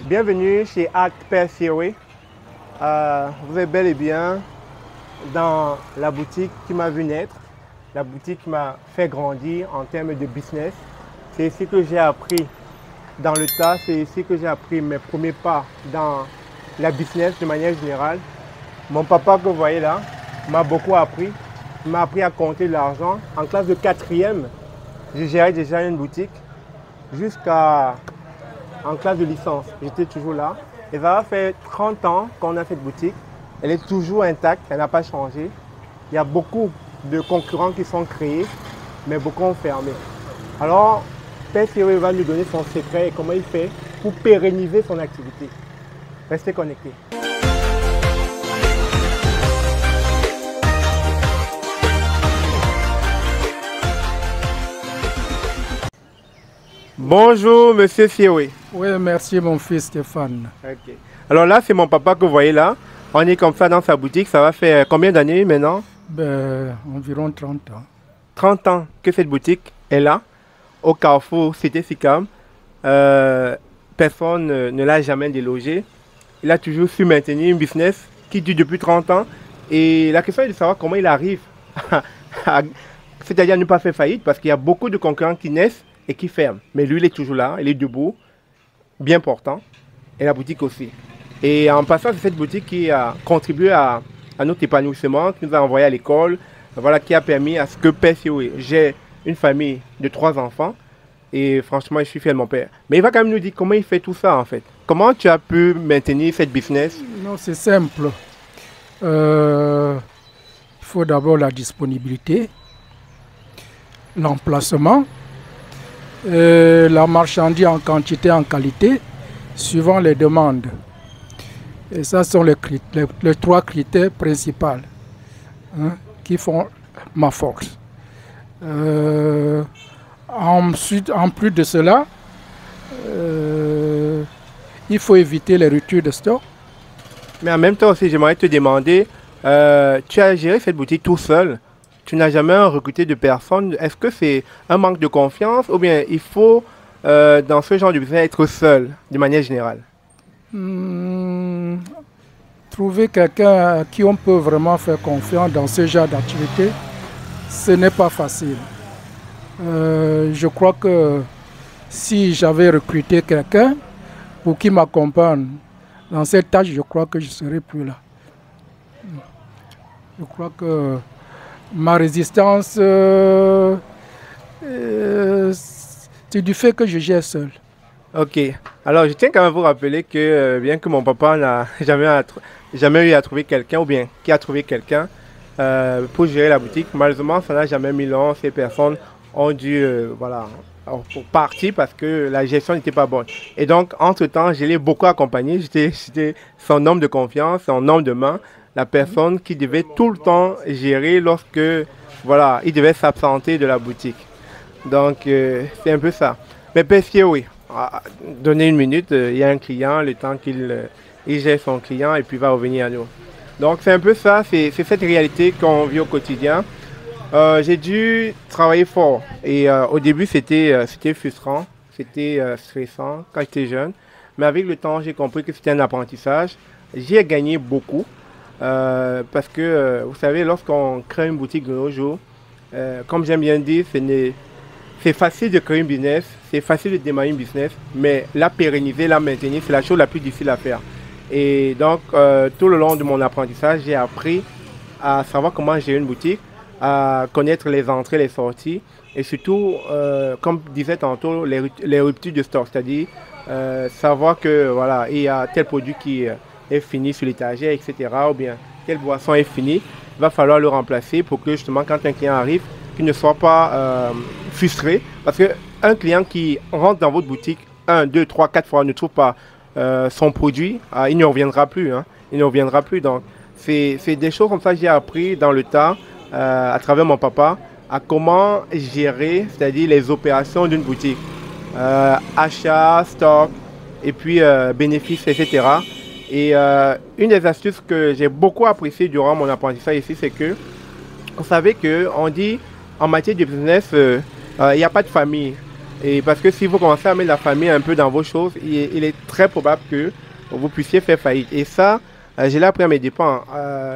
Bienvenue chez Acte Père Siroé. Vous êtes bel et bien dans la boutique qui m'a vu naître, la boutique qui m'a fait grandir en termes de business. C'est ici que j'ai appris dans le tas, c'est ici que j'ai appris mes premiers pas dans la business de manière générale. Mon papa que vous voyez là m'a beaucoup appris. Il m'a appris à compter de l'argent. En classe de 4e, je gérais déjà une boutique jusqu'à en classe de licence. J'étais toujours là. Et ça va faire 30 ans qu'on a cette boutique. Elle est toujours intacte, elle n'a pas changé. Il y a beaucoup de concurrents qui sont créés, mais beaucoup ont fermé. Alors, Père Siroé va nous donner son secret et comment il fait pour pérenniser son activité. Restez connectés. Bonjour, monsieur Siroé. Oui, merci mon fils Stéphane. Okay. Alors là, c'est mon papa que vous voyez là. On est comme ça dans sa boutique. Ça va faire combien d'années maintenant? Environ 30 ans. 30 ans que cette boutique est là, au Carrefour Cité Sicam. Personne ne l'a jamais délogé. Il a toujours su maintenir une business qui dure depuis 30 ans. Et la question est de savoir comment il arrive c'est-à-dire à ne pas faire faillite, parce qu'il y a beaucoup de concurrents qui naissent et qui ferment. Mais lui, il est toujours là, il est debout, bien portant, et la boutique aussi. Et en passant, c'est cette boutique qui a contribué à notre épanouissement, qui nous a envoyé à l'école, voilà, qui a permis à ce que Père Siroé, j'ai une famille de 3 enfants, et franchement, je suis fier de mon père. Mais il va quand même nous dire comment il fait tout ça, en fait. Comment tu as pu maintenir cette business? Non, c'est simple. Il faut d'abord la disponibilité, l'emplacement, la marchandise en quantité, en qualité, suivant les demandes. Et ça sont les 3 critères principaux qui font ma force. Ensuite, en plus de cela, il faut éviter les ruptures de stock. Mais en même temps aussi, j'aimerais te demander, tu as géré cette boutique tout seul? Tu n'as jamais recruté de personnes. Est-ce que c'est un manque de confiance ou bien il faut, dans ce genre de business, être seul, de manière générale? Trouver quelqu'un à qui on peut vraiment faire confiance dans ce genre d'activité, ce n'est pas facile. Je crois que si j'avais recruté quelqu'un pour qu'il m'accompagne dans cette tâche, je crois que je ne serais plus là. Je crois que ma résistance, c'est du fait que je gère seul. Ok. Alors, je tiens quand même à vous rappeler que bien que mon papa n'a jamais eu à trouver quelqu'un, ou bien qui a trouvé quelqu'un pour gérer la boutique, malheureusement, ça n'a jamais mis long. Ces personnes ont dû voilà, pour partir parce que la gestion n'était pas bonne. Et donc, entre-temps, je l'ai beaucoup accompagné. J'étais son homme de confiance, son homme de main. La personne qui devait tout le temps gérer lorsque, voilà, il devait s'absenter de la boutique. Donc, c'est un peu ça. Mais Père Siroé, donnez une minute, il y a un client, le temps qu'il gère son client et puis il va revenir à nous. Donc, c'est un peu ça, c'est cette réalité qu'on vit au quotidien. J'ai dû travailler fort et au début, c'était frustrant, c'était stressant quand j'étais jeune. Mais avec le temps, j'ai compris que c'était un apprentissage. J'ai gagné beaucoup. Parce que, vous savez, lorsqu'on crée une boutique de nos jours, comme j'aime bien dire, c'est facile de créer un business, c'est facile de démarrer un business, mais la pérenniser, la maintenir, c'est la chose la plus difficile à faire. Et donc, tout le long de mon apprentissage, j'ai appris à savoir comment gérer une boutique, à connaître les entrées, les sorties, et surtout, comme disait tantôt, les ruptures de stock, c'est-à-dire savoir que, voilà, il y a tel produit qui est fini sur l'étagère, etc. Ou bien telle boisson est finie, il va falloir le remplacer pour que justement quand un client arrive, qu'il ne soit pas frustré. Parce qu'un client qui rentre dans votre boutique 1, 2, 3, 4 fois ne trouve pas son produit, il ne reviendra plus. Il ne reviendra plus. Donc c'est des choses comme ça que j'ai appris dans le tas à travers mon papa, à comment gérer, c'est-à-dire les opérations d'une boutique. Achat, stock, et puis bénéfices, etc. Et une des astuces que j'ai beaucoup appréciées durant mon apprentissage ici, c'est que vous savez qu'on dit en matière de business, il n'y a pas de famille. Et parce que si vous commencez à mettre la famille un peu dans vos choses, il est très probable que vous puissiez faire faillite. Et ça, je l'ai appris à mes dépens.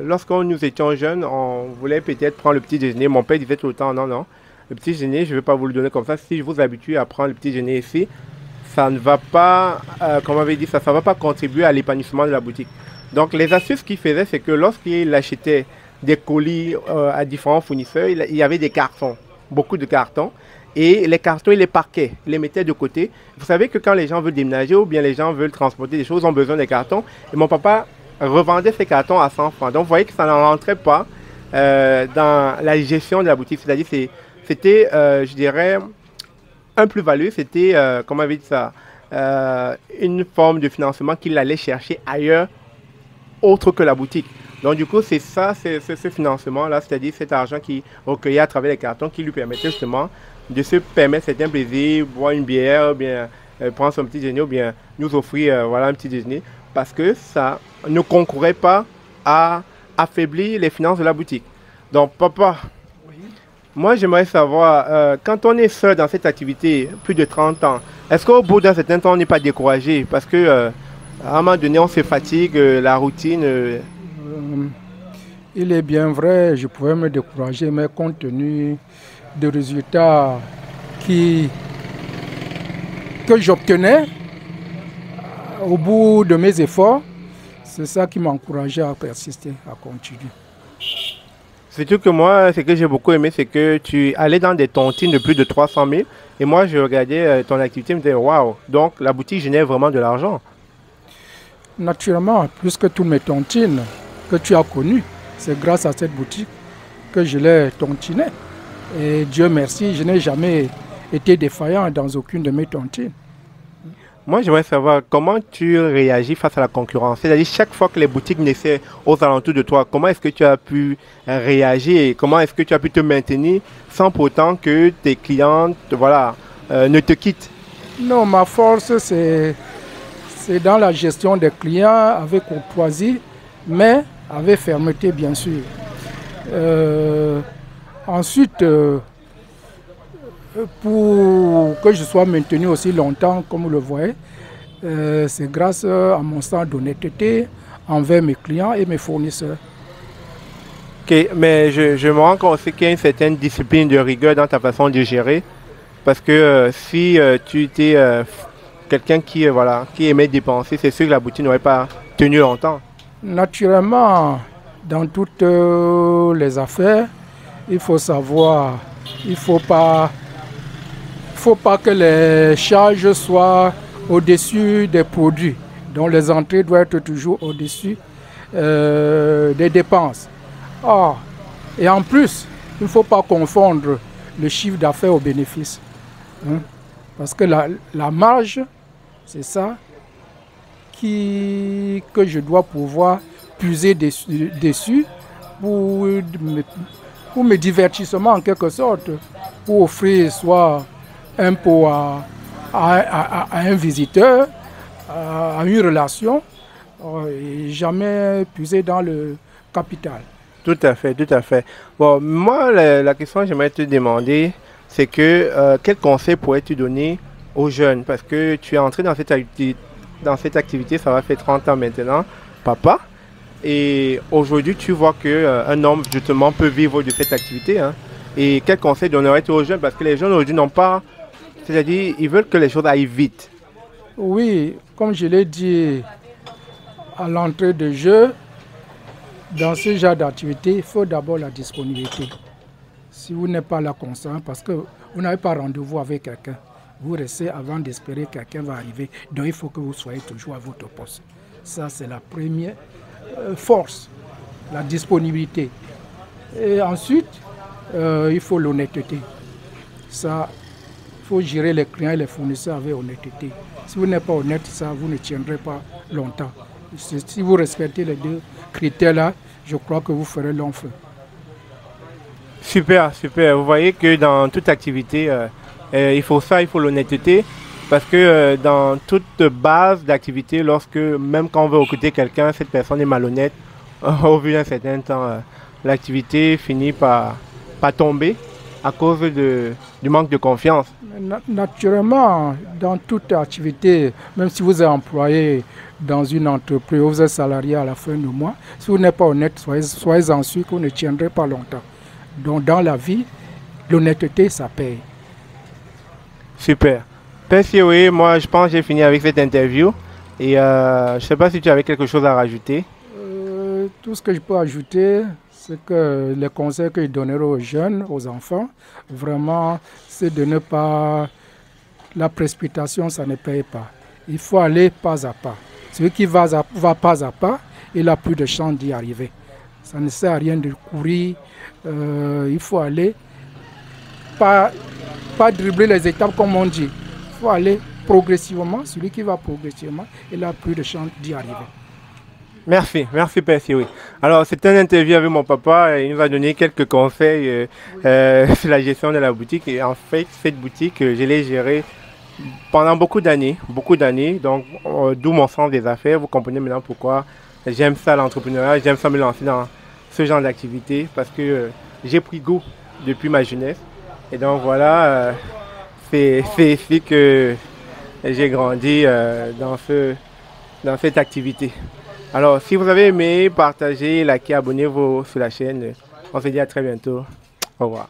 Lorsqu'on nous étions jeunes, on voulait peut-être prendre le petit déjeuner. Mon père disait tout le temps, non, non, le petit déjeuner, je ne vais pas vous le donner comme ça. Si je vous habitue à prendre le petit déjeuner ici, ça ne va pas, comme on avait dit, ça ne va pas contribuer à l'épanouissement de la boutique. Donc les astuces qu'il faisait, c'est que lorsqu'il achetait des colis à différents fournisseurs, il y avait des cartons, beaucoup de cartons. Et les cartons, il les parquait, il les mettait de côté. Vous savez que quand les gens veulent déménager ou bien les gens veulent transporter des choses, ils ont besoin des cartons. Et mon papa revendait ces cartons à 100 francs. Donc vous voyez que ça n'en rentrait pas dans la gestion de la boutique. C'est-à-dire c'était, je dirais, un plus-value. C'était, comment on avait dit ça, une forme de financement qu'il allait chercher ailleurs, autre que la boutique. Donc du coup, c'est ça, c'est ce financement-là, c'est-à-dire cet argent qui recueillait à travers les cartons qui lui permettait justement de se permettre certains plaisirs, boire une bière, ou bien prendre son petit déjeuner, ou bien nous offrir voilà, un petit déjeuner, parce que ça ne concourait pas à affaiblir les finances de la boutique. Donc papa, oui. Moi j'aimerais savoir, quand on est seul dans cette activité, plus de 30 ans, est-ce qu'au bout d'un certain temps on n'est pas découragé? Parce que à un moment donné on se fatigue, la routine... il est bien vrai, je pouvais me décourager, mais compte tenu des résultats que j'obtenais au bout de mes efforts, c'est ça qui m'a encouragé à persister, à continuer. Surtout que moi, ce que j'ai beaucoup aimé, c'est que tu allais dans des tontines de plus de 300 000 et moi, je regardais ton activité et me disais, waouh, donc la boutique génère vraiment de l'argent. Naturellement, puisque toutes mes tontines que tu as connues, c'est grâce à cette boutique que je les tontinais. Et Dieu merci, je n'ai jamais été défaillant dans aucune de mes tontines. Moi, j'aimerais savoir comment tu réagis face à la concurrence. C'est-à-dire, chaque fois que les boutiques naissaient aux alentours de toi, comment est-ce que tu as pu réagir et comment est-ce que tu as pu te maintenir sans pourtant que tes clients voilà, ne te quittent? Non, ma force, c'est dans la gestion des clients avec courtoisie, mais avec fermeté, bien sûr. Ensuite, pour que je sois maintenu aussi longtemps, comme vous le voyez, c'est grâce à mon sens d'honnêteté envers mes clients et mes fournisseurs. Ok, mais je me rends compte aussi qu'il y a une certaine discipline de rigueur dans ta façon de gérer. Parce que si tu étais quelqu'un qui, voilà, qui aimait dépenser, c'est sûr que la boutique n'aurait pas tenu longtemps. Naturellement, dans toutes les affaires, il faut savoir, il ne faut pas que les charges soient au-dessus des produits. Donc les entrées doivent être toujours au-dessus des dépenses. Et en plus, il ne faut pas confondre le chiffre d'affaires au bénéfice. Hein? Parce que la marge, c'est ça que je dois pouvoir puiser dessus pour mes divertissements en quelque sorte, pour offrir soit un pot à un visiteur, à une relation, et jamais puiser dans le capital. Tout à fait, tout à fait. Bon, moi, la question que j'aimerais te demander, c'est que quel conseil pourrais-tu donner aux jeunes? Parce que tu es entré dans cette activité, ça va faire 30 ans maintenant, papa. Et aujourd'hui, tu vois qu'un homme, justement, peut vivre de cette activité. Hein. Et quel conseil donnerais-tu aux jeunes? Parce que les jeunes aujourd'hui n'ont pas... C'est-à-dire, ils veulent que les choses aillent vite. Oui, comme je l'ai dit à l'entrée de jeu, dans ce genre d'activité, il faut d'abord la disponibilité. Si vous n'êtes pas là constant, parce que vous n'avez pas rendez-vous avec quelqu'un, vous restez avant d'espérer que quelqu'un va arriver. Donc, il faut que vous soyez toujours à votre poste. Ça, c'est la première force, la disponibilité. Et ensuite, il faut l'honnêteté. Ça, il faut gérer les clients et les fournisseurs avec honnêteté. Si vous n'êtes pas honnête, ça, vous ne tiendrez pas longtemps. Si vous respectez les deux critères-là, je crois que vous ferez long feu. Super, super. Vous voyez que dans toute activité, il faut ça, il faut l'honnêteté. Parce que dans toute base d'activité, même quand on veut recruter quelqu'un, cette personne est malhonnête, au vu d'un certain temps, l'activité finit par tomber. à cause du manque de confiance. Naturellement, dans toute activité, même si vous êtes employé dans une entreprise, vous êtes salarié à la fin du mois, si vous n'êtes pas honnête, soyez-en sûr que vous ne tiendrez pas longtemps. Donc dans la vie, l'honnêteté, ça paye. Super. Merci, oui, moi je pense que j'ai fini avec cette interview. Et je ne sais pas si tu avais quelque chose à rajouter. Tout ce que je peux ajouter, c'est que les conseils que je donnerai aux jeunes, aux enfants, vraiment, c'est de ne pas... La précipitation, ça ne paye pas. Il faut aller pas à pas. Celui qui va pas à pas, il a plus de chance d'y arriver. Ça ne sert à rien de courir. Il faut aller, pas dribbler les étapes comme on dit. Il faut aller progressivement. Celui qui va progressivement, il a plus de chance d'y arriver. Merci Percy, oui. Alors, c'était une interview avec mon papa. Il nous a donné quelques conseils sur la gestion de la boutique. Et en fait, cette boutique, je l'ai gérée pendant beaucoup d'années. Donc, d'où mon sens des affaires. Vous comprenez maintenant pourquoi j'aime ça, l'entrepreneuriat. J'aime ça me lancer dans ce genre d'activité parce que j'ai pris goût depuis ma jeunesse. Et donc, voilà, c'est ici que j'ai grandi dans cette activité. Alors, si vous avez aimé, partagez, likez, abonnez-vous sur la chaîne. On se dit à très bientôt. Au revoir.